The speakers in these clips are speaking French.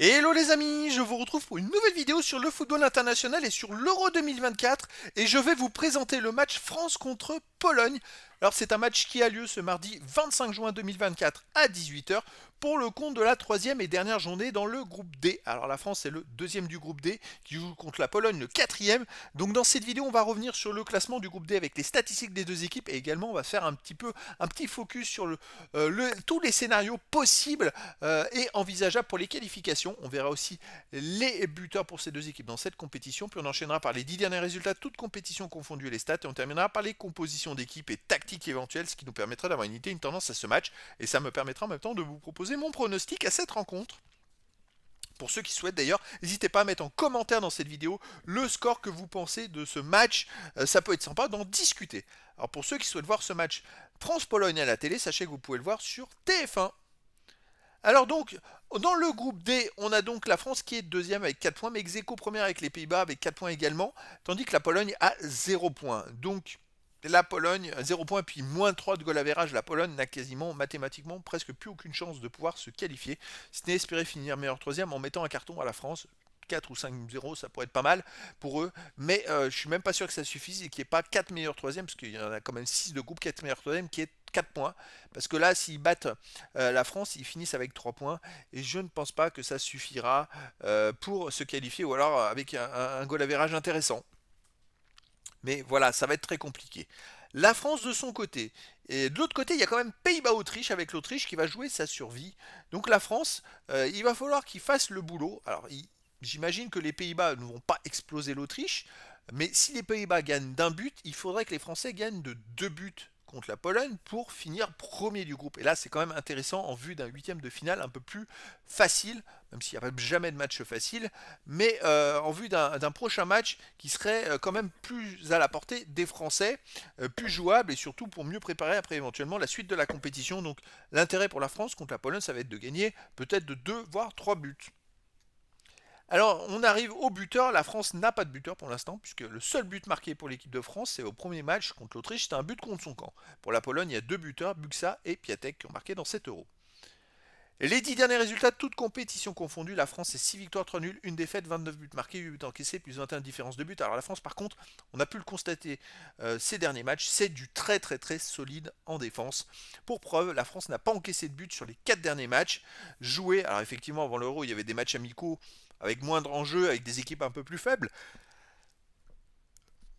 Hello les amis, je vous retrouve pour une nouvelle vidéo sur le football international et sur l'Euro 2024 et je vais vous présenter le match France contre Pologne. Alors c'est un match qui a lieu ce mardi 25 juin 2024 à 18 h pour le compte de la troisième et dernière journée dans le groupe D. Alors la France est le deuxième du groupe D qui joue contre la Pologne le quatrième. Donc dans cette vidéo on va revenir sur le classement du groupe D avec les statistiques des deux équipes et également on va faire un petit focus sur tous les scénarios possibles et envisageables pour les qualifications. On verra aussi les buteurs pour ces deux équipes dans cette compétition. Puis on enchaînera par les 10 derniers résultats, toutes compétitions confondues et les stats. Et on terminera par les compositions d'équipes et tactiques éventuelles, ce qui nous permettra d'avoir une idée, une tendance à ce match. Et ça me permettra en même temps de vous proposer mon pronostic à cette rencontre. Pour ceux qui souhaitent d'ailleurs, n'hésitez pas à mettre en commentaire dans cette vidéo le score que vous pensez de ce match. Ça peut être sympa d'en discuter. Alors pour ceux qui souhaitent voir ce match France-Pologne à la télé, sachez que vous pouvez le voir sur TF1. Alors donc, dans le groupe D, on a donc la France qui est deuxième avec 4 points, mais ex-aequo première avec les Pays-Bas avec 4 points également, tandis que la Pologne a 0 points. Donc la Pologne, 0 points, puis moins 3 de goal average, la Pologne n'a quasiment mathématiquement presque plus aucune chance de pouvoir se qualifier. Ce n'est espérer finir meilleur troisième en mettant un carton à la France. 4 ou 5-0, ça pourrait être pas mal pour eux, mais je suis même pas sûr que ça suffise et qu'il n'y ait pas 4 meilleurs troisièmes, parce qu'il y en a quand même 6 de groupe, 4 meilleurs troisièmes, qui est 4 points, parce que là, s'ils battent la France, ils finissent avec 3 points, et je ne pense pas que ça suffira pour se qualifier, ou alors avec un goal average intéressant. Mais voilà, ça va être très compliqué. La France de son côté. Et de l'autre côté, il y a quand même Pays-Bas-Autriche avec l'Autriche qui va jouer sa survie. Donc la France, il va falloir qu'ils fassent le boulot. Alors j'imagine que les Pays-Bas ne vont pas exploser l'Autriche, mais si les Pays-Bas gagnent d'un but, il faudrait que les Français gagnent de 2 buts contre la Pologne pour finir premier du groupe. Et là, c'est quand même intéressant en vue d'un huitième de finale un peu plus facile, même s'il n'y a jamais de match facile, mais en vue d'un prochain match qui serait quand même plus à la portée des Français, plus jouable et surtout pour mieux préparer après éventuellement la suite de la compétition. Donc l'intérêt pour la France contre la Pologne, ça va être de gagner peut-être de 2 voire 3 buts. Alors, on arrive au buteur. La France n'a pas de buteur pour l'instant, puisque le seul but marqué pour l'équipe de France, c'est au premier match contre l'Autriche, c'était un but contre son camp. Pour la Pologne, il y a deux buteurs, Buxa et Piatek, qui ont marqué dans cet euro. Les 10 derniers résultats, toutes compétitions confondues, la France est 6 victoires, 3 nuls, 1 défaite, 29 buts marqués, 8 buts encaissés, plus 21 différences de buts. Alors la France, par contre, on a pu le constater ces derniers matchs, c'est du très très très solide en défense. Pour preuve, la France n'a pas encaissé de but sur les 4 derniers matchs joués. Alors effectivement, avant l'Euro, il y avait des matchs amicaux avec moindre enjeu, avec des équipes un peu plus faibles.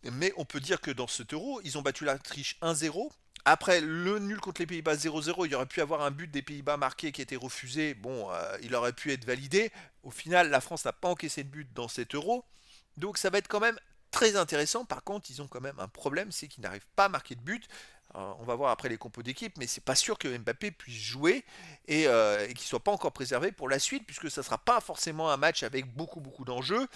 Mais on peut dire que dans cet euro, ils ont battu l'Autriche 1-0. Après le nul contre les Pays-Bas 0-0, il y aurait pu avoir un but des Pays-Bas marqué qui a été refusé. Bon, il aurait pu être validé. Au final, la France n'a pas encaissé de but dans cet euro. Donc ça va être quand même très intéressant. Par contre, ils ont quand même un problème, c'est qu'ils n'arrivent pas à marquer de but. On va voir après les compos d'équipe, mais c'est pas sûr que Mbappé puisse jouer et qu'il soit pas encore préservé pour la suite, puisque ça sera pas forcément un match avec beaucoup d'enjeux.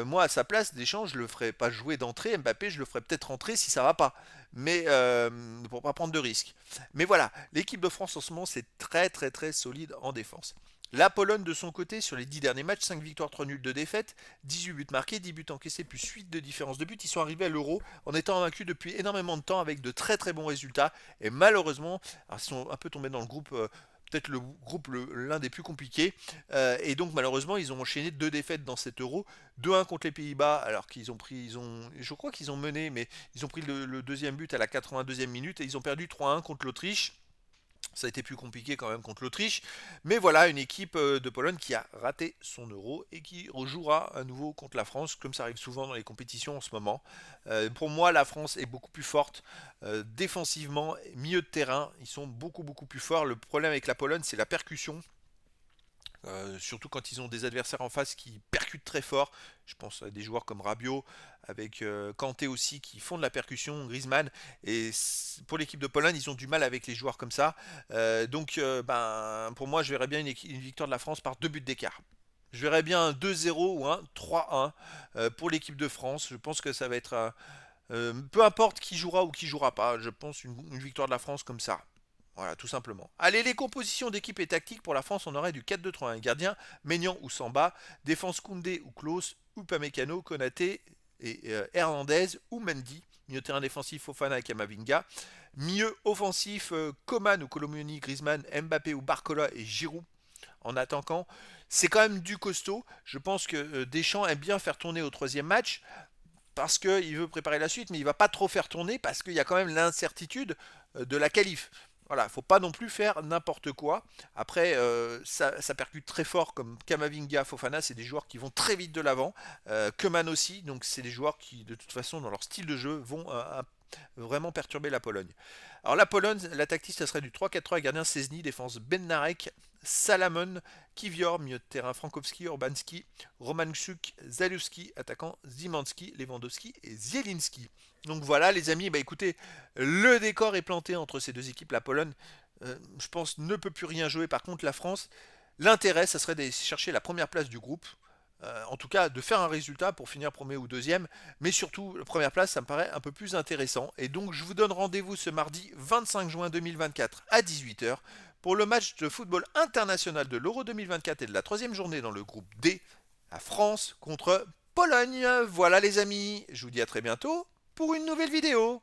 Moi, à sa place, Deschamps, je le ferai pas jouer d'entrée. Mbappé, je le ferai peut-être rentrer si ça va pas, mais pour pas prendre de risques. Mais voilà, l'équipe de France en ce moment, c'est très très très solide en défense. La Pologne de son côté, sur les 10 derniers matchs, 5 victoires, 3 nuls, 2 défaites, 18 buts marqués, 10 buts encaissés, plus 8 de différence de buts. Ils sont arrivés à l'Euro en étant vaincus depuis énormément de temps avec de très très bons résultats. Et malheureusement, ils sont un peu tombés dans le groupe, peut-être le groupe l'un des plus compliqués. Et donc malheureusement, ils ont enchaîné deux défaites dans cet Euro. 2-1 contre les Pays-Bas, alors qu'ils ont pris, je crois qu'ils ont mené, mais ils ont pris le deuxième but à la 82e minute et ils ont perdu 3-1 contre l'Autriche. Ça a été plus compliqué quand même contre l'Autriche. Mais voilà, une équipe de Pologne qui a raté son euro et qui rejouera à nouveau contre la France, comme ça arrive souvent dans les compétitions en ce moment. Pour moi, la France est beaucoup plus forte défensivement, milieu de terrain. Ils sont beaucoup plus forts. Le problème avec la Pologne, c'est la percussion. Surtout quand ils ont des adversaires en face qui percutent très fort. Je pense à des joueurs comme Rabiot, avec Kanté aussi, qui font de la percussion, Griezmann. Et pour l'équipe de Pologne, ils ont du mal avec les joueurs comme ça. Pour moi, je verrais bien une victoire de la France par deux buts d'écart. Je verrais bien un 2-0 ou un 3-1 pour l'équipe de France. Je pense que ça va être peu importe qui jouera ou qui jouera pas. Je pense une victoire de la France comme ça. Voilà, tout simplement. Allez, les compositions d'équipe et tactique pour la France, on aurait du 4-2-3-1. Gardien, Maignan ou Samba. Défense, Koundé ou Klose. Ou Pamecano, Konaté et Hernandez ou Mendy. Milieu de terrain défensif, Fofana et Kamavinga. Milieu offensif, Coman ou Colomoni, Griezmann, Mbappé ou Barcola et Giroud. en attaquant. C'est quand même du costaud. Je pense que Deschamps aime bien faire tourner au troisième match parce qu'il veut préparer la suite, mais il va pas trop faire tourner parce qu'il y a quand même l'incertitude de la qualif. Voilà, il faut pas non plus faire n'importe quoi. Après, ça percute très fort comme Kamavinga, Fofana, c'est des joueurs qui vont très vite de l'avant. Keman aussi, donc c'est des joueurs qui, de toute façon, dans leur style de jeu, vont vraiment perturber la Pologne. Alors la Pologne, la tactique, ça serait du 3-4-3, gardien Szczesny, défense Bednarek, Salamon, Kiwior, milieu de terrain Frankowski, Urbanski, Romanchuk, Zalewski, attaquant Zimanski, Lewandowski et Zielinski. Donc voilà les amis, bah écoutez, le décor est planté entre ces deux équipes. La Pologne, je pense, ne peut plus rien jouer. Par contre, la France, l'intérêt, ça serait d'aller chercher la première place du groupe. En tout cas, de faire un résultat pour finir premier ou deuxième. Mais surtout, la première place, ça me paraît un peu plus intéressant. Et donc, je vous donne rendez-vous ce mardi 25 juin 2024 à 18h pour le match de football international de l'Euro 2024 et de la troisième journée dans le groupe D, la France contre Pologne. Voilà les amis, je vous dis à très bientôt pour une nouvelle vidéo.